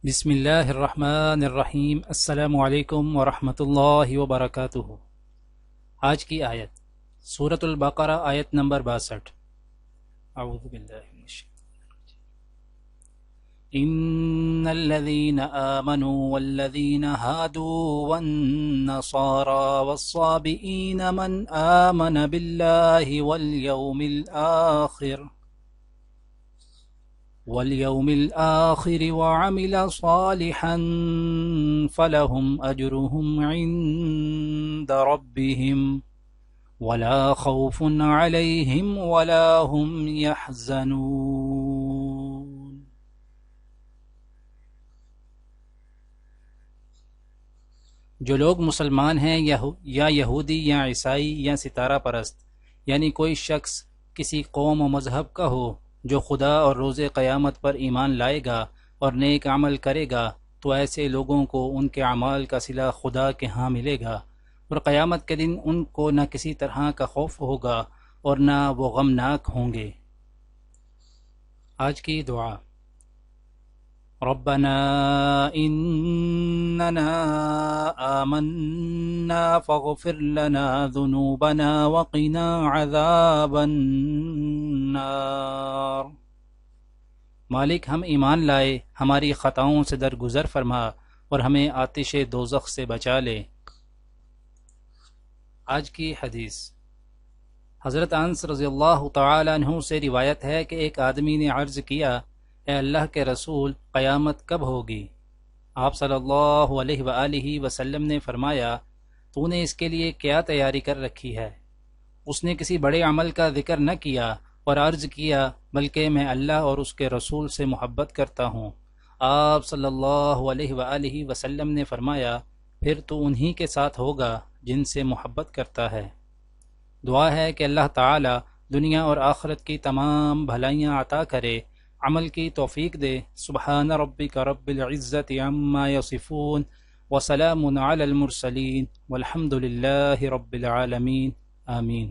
بسم اللہ الرحمن الرحیم۔ السلام علیکم ورحمۃ اللہ وبرکاتہ۔ آج کی آیت سورۃ البقرہ، آیت نمبر 62۔ اعوذ باللہ من الشیطان الرجیم۔ ان الذین آمنوا والذین هادوا والنصارى والصابئین من آمن باللہ واليوم الآخر وعمل صالحا فلهم أجرهم عند ربهم ولا خوف عليهم ولا هم يحزنون۔ جو لوگ مسلمان ہیں یا یہودی یا عیسائی یا ستارہ پرست، یعنی کوئی شخص کسی قوم و مذہب کا ہو، جو خدا اور روز قیامت پر ایمان لائے گا اور نیک عمل کرے گا، تو ایسے لوگوں کو ان کے اعمال کا صلہ خدا کے ہاں ملے گا، اور قیامت کے دن ان کو نہ کسی طرح کا خوف ہوگا اور نہ وہ غمناک ہوں گے۔ آج کی دعا: ربنا اننا آمنا فاغفر لنا ذنوبنا وقنا عذاب النار۔ مالک، ہم ایمان لائے، ہماری خطاؤں سے درگزر فرما اور ہمیں آتش دوزخ سے بچا لے۔ آج کی حدیث: حضرت انس رضی اللہ تعالی عنہ سے روایت ہے کہ ایک آدمی نے عرض کیا، اے اللہ کے رسول، قیامت کب ہوگی؟ آپ صلی اللہ علیہ وآلہ وسلم نے فرمایا، تو نے اس کے لیے کیا تیاری کر رکھی ہے؟ اس نے کسی بڑے عمل کا ذکر نہ کیا اور عرض کیا، بلکہ میں اللہ اور اس کے رسول سے محبت کرتا ہوں۔ آپ صلی اللہ علیہ وآلہ وسلم نے فرمایا، پھر تو انہی کے ساتھ ہوگا جن سے محبت کرتا ہے۔ دعا ہے کہ اللہ تعالی دنیا اور آخرت کی تمام بھلائیاں عطا کرے، عمل کی توفیق دے۔ سبحان ربک رب العزت عما یصفون وسلام علی المرسلین والحمد للہ رب العالمین۔ آمین۔